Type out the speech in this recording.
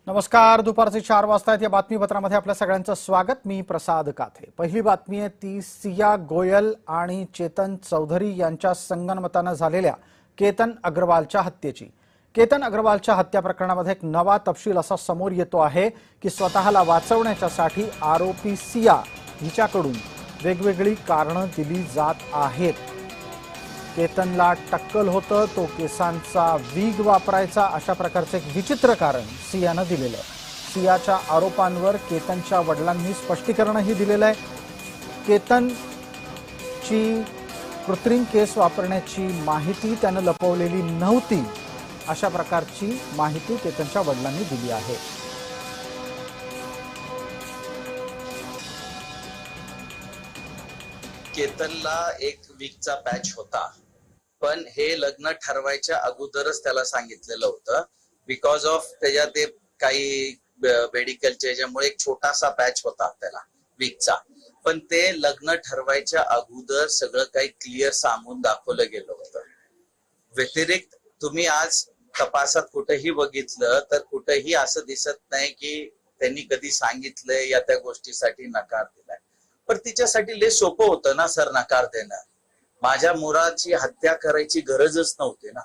नमस्कार. दुपारचे 4 वाजता या बातमीपत्रामध्ये आपल्या सगळ्यांचं स्वागत. मी प्रसाद काथे. पहिली बातमी आहे ती सिया गोयल आणि चेतन चौधरी यांच्या संगनमतानं झालेल्या केतन अग्रवालच्या हत्येची. केतन अग्रवालच्या हत्या प्रकरणामध्ये एक नवा तपशील असा समोर येतो आहे की स्वतःला वाचवण्यासाठी आरोपी सिया हिच्याकडून वेगवेगळी कारणं दिली जात आहेत. केतनला टक्कल होतं, तो केसांचा वीग वापरायचा, अशा प्रकारचे एक विचित्र कारण सियानं दिलेलं आहे. सियाच्या आरोपांवर केतनच्या वडिलांनी स्पष्टीकरणही दिलेलं आहे. केतनची कृत्रिम केस वापरण्याची माहिती त्यानं लपवलेली नव्हती, अशा प्रकारची माहिती केतनच्या वडिलांनी दिली आहे. केतनला एक वीकचा पॅच होता, पण हे लग्न ठरवायच्या अगोदरच त्याला सांगितलेलं होतं. बिकॉज ऑफ त्याच्या ते काही मेडिकलच्या याच्यामुळे एक छोटासा पॅच होता त्याला वीकचा, पण ते लग्न ठरवायच्या अगोदर सगळं काही क्लिअर सांगून दाखवलं गेलं होतं. व्यतिरिक्त तुम्ही आज तपासात कुठेही बघितलं तर कुठेही असं दिसत नाही की त्यांनी कधी सांगितलंय या त्या गोष्टीसाठी नकार दिलाय. पण तिच्यासाठी लय सोपं होतं ना सर नकार देणं. माझ्या मुलाची हत्या करायची गरजच नव्हती ना.